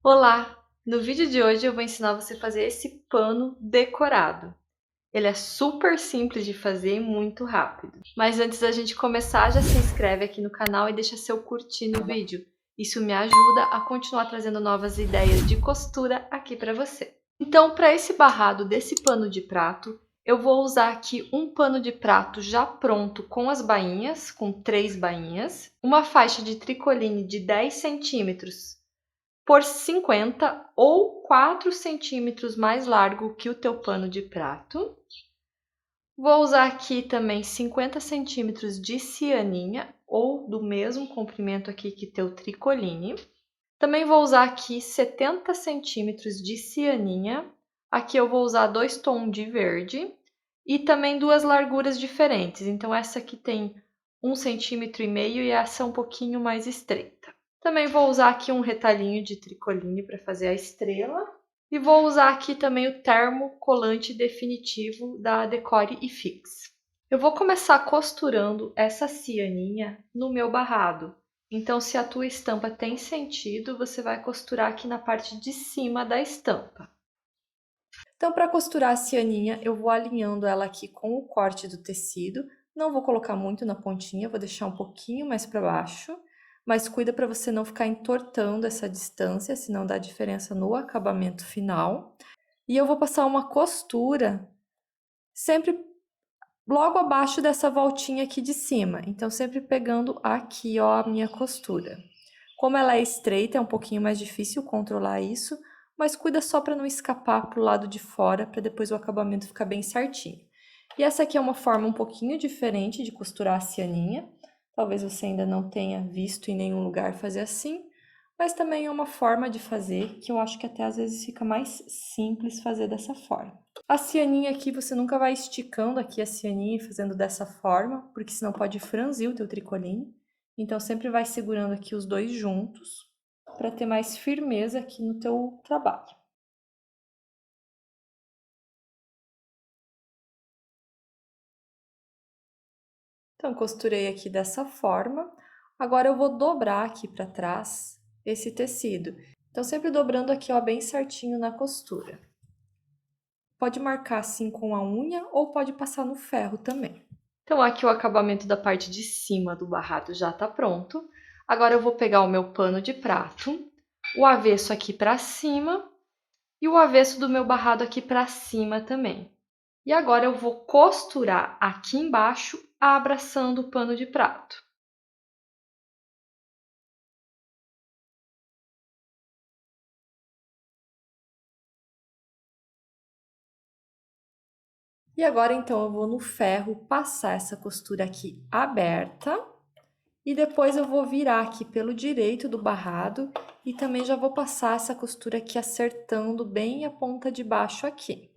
Olá! No vídeo de hoje eu vou ensinar você a fazer esse pano decorado. Ele é super simples de fazer e muito rápido. Mas antes da gente começar, já se inscreve aqui no canal e deixa seu curtir no vídeo. Isso me ajuda a continuar trazendo novas ideias de costura aqui para você. Então, para esse barrado desse pano de prato, eu vou usar aqui um pano de prato já pronto com as bainhas, com 3 bainhas, uma faixa de tricoline de 10 centímetros por 50 ou 4 centímetros mais largo que o teu pano de prato. Vou usar aqui também 50 centímetros de cianinha ou do mesmo comprimento aqui que teu tricoline. Também vou usar aqui 70 centímetros de cianinha. Aqui eu vou usar 2 tons de verde e também 2 larguras diferentes. Então essa aqui tem 1,5 centímetro e essa é um pouquinho mais estreita. Também vou usar aqui um retalhinho de tricoline para fazer a estrela. E vou usar aqui também o termo colante definitivo da Decore e Fix. Eu vou começar costurando essa cianinha no meu barrado. Então, se a tua estampa tem sentido, você vai costurar aqui na parte de cima da estampa. Então, para costurar a cianinha, eu vou alinhando ela aqui com o corte do tecido. Não vou colocar muito na pontinha, vou deixar um pouquinho mais para baixo. Mas cuida para você não ficar entortando essa distância, senão dá diferença no acabamento final. E eu vou passar uma costura sempre logo abaixo dessa voltinha aqui de cima. Então, sempre pegando aqui, ó, a minha costura. Como ela é estreita, é um pouquinho mais difícil controlar isso, mas cuida só para não escapar para o lado de fora, para depois o acabamento ficar bem certinho. E essa aqui é uma forma um pouquinho diferente de costurar a cianinha. Talvez você ainda não tenha visto em nenhum lugar fazer assim, mas também é uma forma de fazer que eu acho que até às vezes fica mais simples fazer dessa forma. A cianinha aqui, você nunca vai esticando aqui a cianinha e fazendo dessa forma, porque senão pode franzir o teu tricoline. Então, sempre vai segurando aqui os dois juntos, para ter mais firmeza aqui no teu trabalho. Então, costurei aqui dessa forma. Agora, eu vou dobrar aqui para trás esse tecido. Então, sempre dobrando aqui, ó, bem certinho na costura. Pode marcar assim com a unha ou pode passar no ferro também. Então, aqui o acabamento da parte de cima do barrado já tá pronto. Agora eu vou pegar o meu pano de prato, o avesso aqui para cima e o avesso do meu barrado aqui para cima também. E agora eu vou costurar aqui embaixo, abraçando o pano de prato. E agora então eu vou no ferro passar essa costura aqui aberta. E depois eu vou virar aqui pelo direito do barrado e também já vou passar essa costura aqui acertando bem a ponta de baixo aqui.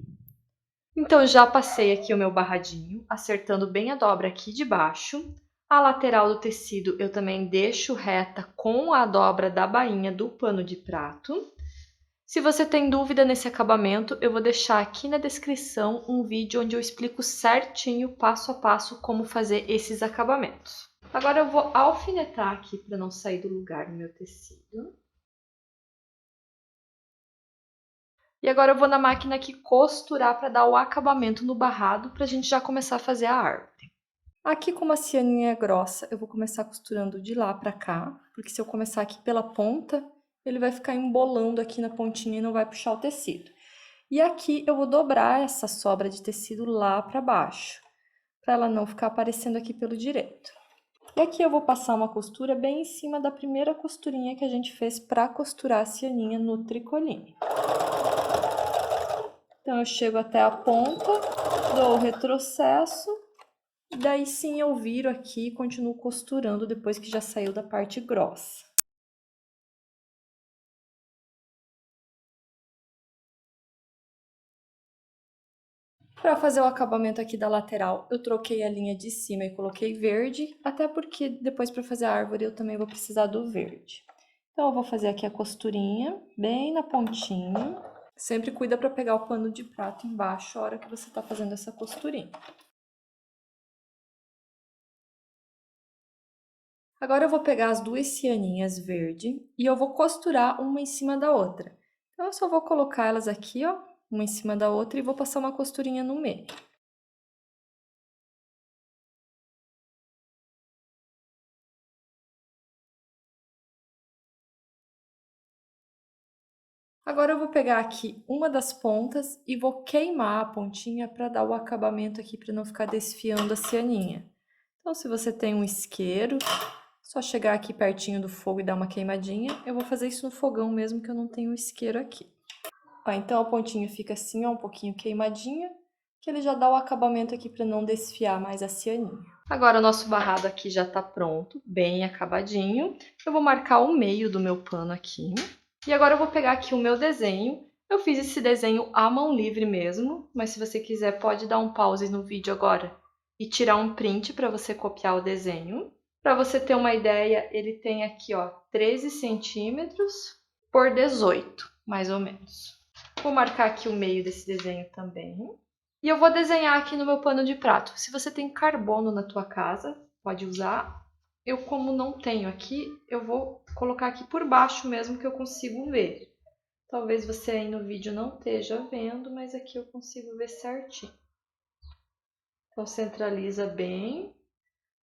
Então, já passei aqui o meu barradinho, acertando bem a dobra aqui de baixo. A lateral do tecido eu também deixo reta com a dobra da bainha do pano de prato. Se você tem dúvida nesse acabamento, eu vou deixar aqui na descrição um vídeo onde eu explico certinho, passo a passo, como fazer esses acabamentos. Agora eu vou alfinetar aqui para não sair do lugar no meu tecido. E agora eu vou na máquina aqui costurar para dar o acabamento no barrado para a gente já começar a fazer a árvore. Aqui, como a cianinha é grossa, eu vou começar costurando de lá para cá, porque se eu começar aqui pela ponta, ele vai ficar embolando aqui na pontinha e não vai puxar o tecido. E aqui eu vou dobrar essa sobra de tecido lá para baixo, para ela não ficar aparecendo aqui pelo direito. E aqui eu vou passar uma costura bem em cima da primeira costurinha que a gente fez para costurar a cianinha no tricoline. Então, eu chego até a ponta, dou o retrocesso, e daí sim eu viro aqui e continuo costurando depois que já saiu da parte grossa. Para fazer o acabamento aqui da lateral, eu troquei a linha de cima e coloquei verde, até porque depois para fazer a árvore eu também vou precisar do verde. Então, eu vou fazer aqui a costurinha, bem na pontinha. Sempre cuida para pegar o pano de prato embaixo a hora que você está fazendo essa costurinha. Agora eu vou pegar as duas cianinhas verde e eu vou costurar uma em cima da outra. Então eu só vou colocar elas aqui, ó, uma em cima da outra e vou passar uma costurinha no meio. Agora eu vou pegar aqui uma das pontas e vou queimar a pontinha para dar o acabamento aqui, para não ficar desfiando a cianinha. Então, se você tem um isqueiro, só chegar aqui pertinho do fogo e dar uma queimadinha. Eu vou fazer isso no fogão mesmo, que eu não tenho isqueiro aqui. Ó, então a pontinha fica assim, ó, um pouquinho queimadinha, que ele já dá o acabamento aqui para não desfiar mais a cianinha. Agora o nosso barrado aqui já tá pronto, bem acabadinho. Eu vou marcar o meio do meu pano aqui. E agora eu vou pegar aqui o meu desenho. Eu fiz esse desenho à mão livre mesmo, mas se você quiser pode dar um pause no vídeo agora e tirar um print para você copiar o desenho. Para você ter uma ideia, ele tem aqui, ó, 13 centímetros por 18, mais ou menos. Vou marcar aqui o meio desse desenho também. E eu vou desenhar aqui no meu pano de prato. Se você tem carbono na tua casa, pode usar. Eu, como não tenho aqui, eu vou colocar aqui por baixo mesmo, que eu consigo ver. Talvez você aí no vídeo não esteja vendo, mas aqui eu consigo ver certinho. Então centraliza bem,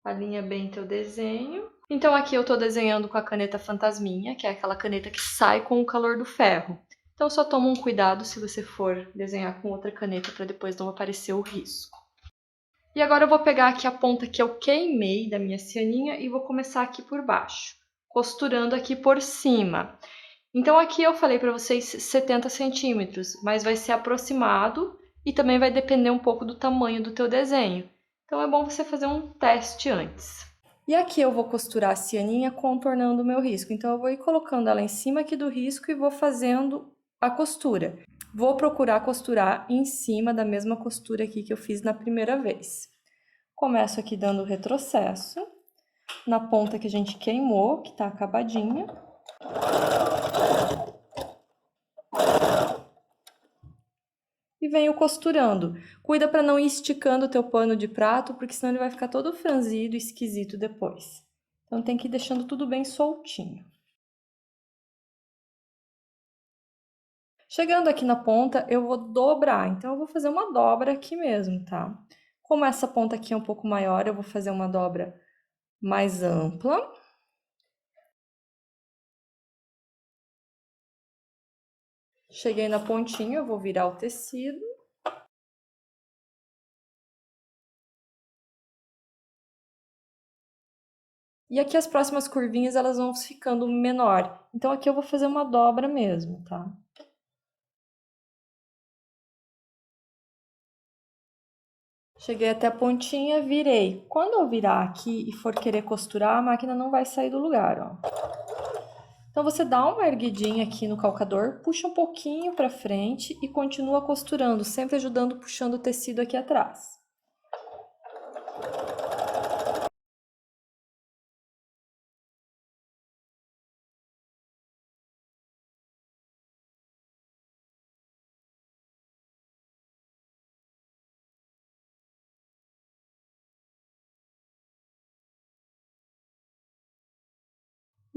alinha bem teu desenho. Então aqui eu estou desenhando com a caneta fantasminha, que é aquela caneta que sai com o calor do ferro. Então só toma um cuidado se você for desenhar com outra caneta para depois não aparecer o risco. E agora eu vou pegar aqui a ponta que eu queimei da minha cianinha e vou começar aqui por baixo, costurando aqui por cima. Então aqui eu falei para vocês 70 centímetros, mas vai ser aproximado e também vai depender um pouco do tamanho do teu desenho. Então é bom você fazer um teste antes. E aqui eu vou costurar a cianinha contornando o meu risco. Então eu vou ir colocando ela em cima aqui do risco e vou fazendo a costura. Vou procurar costurar em cima da mesma costura aqui que eu fiz na primeira vez. Começo aqui dando retrocesso na ponta que a gente queimou, que tá acabadinha. E venho costurando. Cuida para não ir esticando o teu pano de prato, porque senão ele vai ficar todo franzido e esquisito depois. Então tem que ir deixando tudo bem soltinho. Chegando aqui na ponta, eu vou dobrar. Então eu vou fazer uma dobra aqui mesmo, tá? Como essa ponta aqui é um pouco maior, eu vou fazer uma dobra mais ampla. Cheguei na pontinha, eu vou virar o tecido. E aqui as próximas curvinhas, elas vão ficando menor. Então aqui eu vou fazer uma dobra mesmo, tá? Cheguei até a pontinha, virei. Quando eu virar aqui e for querer costurar, a máquina não vai sair do lugar, ó. Então você dá uma erguidinha aqui no calcador, puxa um pouquinho para frente e continua costurando, sempre ajudando puxando o tecido aqui atrás.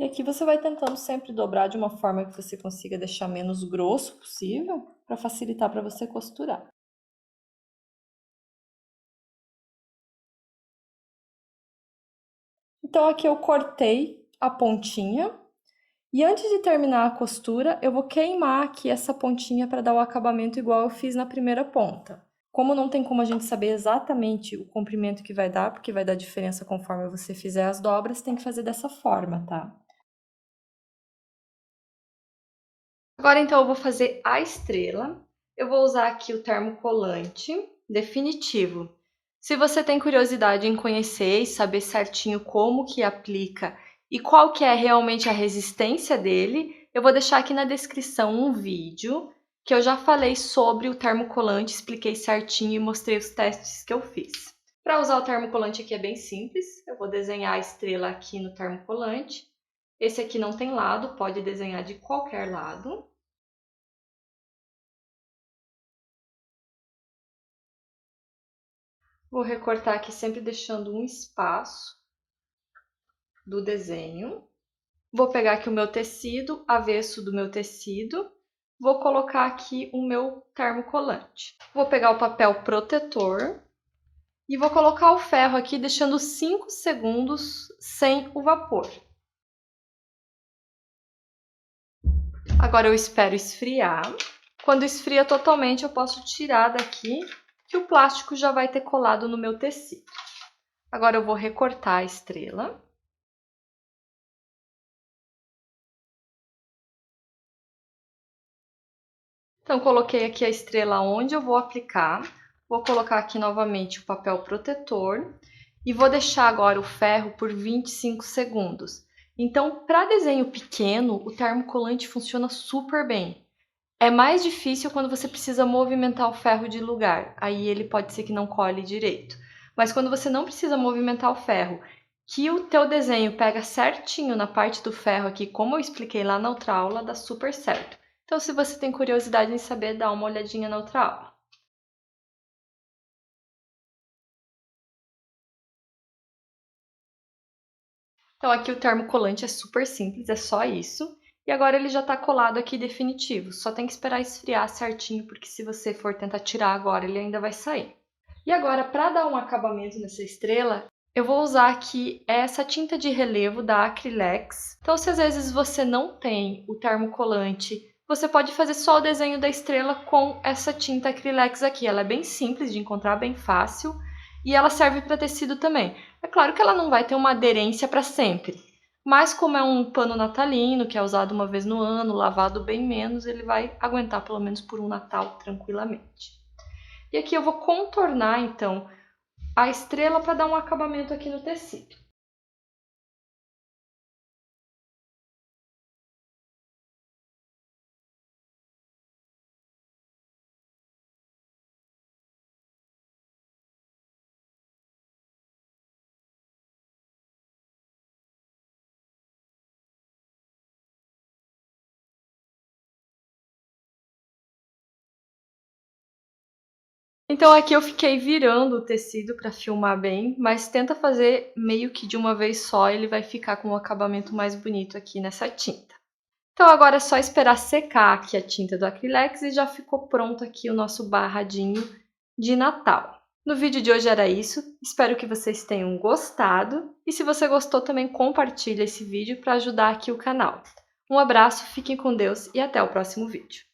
E aqui você vai tentando sempre dobrar de uma forma que você consiga deixar menos grosso possível, para facilitar para você costurar. Então aqui eu cortei a pontinha e antes de terminar a costura, eu vou queimar aqui essa pontinha para dar o acabamento igual eu fiz na primeira ponta. Como não tem como a gente saber exatamente o comprimento que vai dar, porque vai dar diferença conforme você fizer as dobras, tem que fazer dessa forma, tá? Agora então eu vou fazer a estrela. Eu vou usar aqui o termocolante definitivo. Se você tem curiosidade em conhecer e saber certinho como que aplica e qual que é realmente a resistência dele, eu vou deixar aqui na descrição um vídeo que eu já falei sobre o termocolante, expliquei certinho e mostrei os testes que eu fiz. Para usar o termocolante aqui é bem simples, eu vou desenhar a estrela aqui no termocolante. Esse aqui não tem lado, pode desenhar de qualquer lado. Vou recortar aqui sempre deixando um espaço. do desenho. Vou pegar aqui o meu tecido, avesso do meu tecido. Vou colocar aqui o meu termocolante. Vou pegar o papel protetor e vou colocar o ferro aqui, deixando 5 segundos sem o vapor. Agora eu espero esfriar. Quando esfria totalmente, eu posso tirar daqui, que o plástico já vai ter colado no meu tecido. Agora eu vou recortar a estrela. Então, coloquei aqui a estrela onde eu vou aplicar. Vou colocar aqui novamente o papel protetor e vou deixar agora o ferro por 25 segundos. Então, para desenho pequeno, o termocolante funciona super bem. É mais difícil quando você precisa movimentar o ferro de lugar, aí ele pode ser que não cole direito. Mas quando você não precisa movimentar o ferro, que o teu desenho pega certinho na parte do ferro aqui, como eu expliquei lá na outra aula, dá super certo. Então, se você tem curiosidade em saber, dá uma olhadinha na outra aula. Então, aqui o termocolante é super simples, é só isso. E agora ele já está colado aqui definitivo. Só tem que esperar esfriar certinho, porque se você for tentar tirar agora, ele ainda vai sair. E agora, para dar um acabamento nessa estrela, eu vou usar aqui essa tinta de relevo da Acrylex. Então, se às vezes você não tem o termocolante, você pode fazer só o desenho da estrela com essa tinta Acrylex aqui. Ela é bem simples de encontrar, bem fácil. E ela serve para tecido também. É claro que ela não vai ter uma aderência para sempre. Mas como é um pano natalino, que é usado uma vez no ano, lavado bem menos, ele vai aguentar pelo menos por um Natal tranquilamente. E aqui eu vou contornar, então, a estrela para dar um acabamento aqui no tecido. Então aqui eu fiquei virando o tecido para filmar bem, mas tenta fazer meio que de uma vez só, ele vai ficar com um acabamento mais bonito aqui nessa tinta. Então agora é só esperar secar aqui a tinta do Acrylex e já ficou pronto aqui o nosso barradinho de Natal. No vídeo de hoje era isso, espero que vocês tenham gostado e se você gostou também compartilha esse vídeo para ajudar aqui o canal. Um abraço, fiquem com Deus e até o próximo vídeo.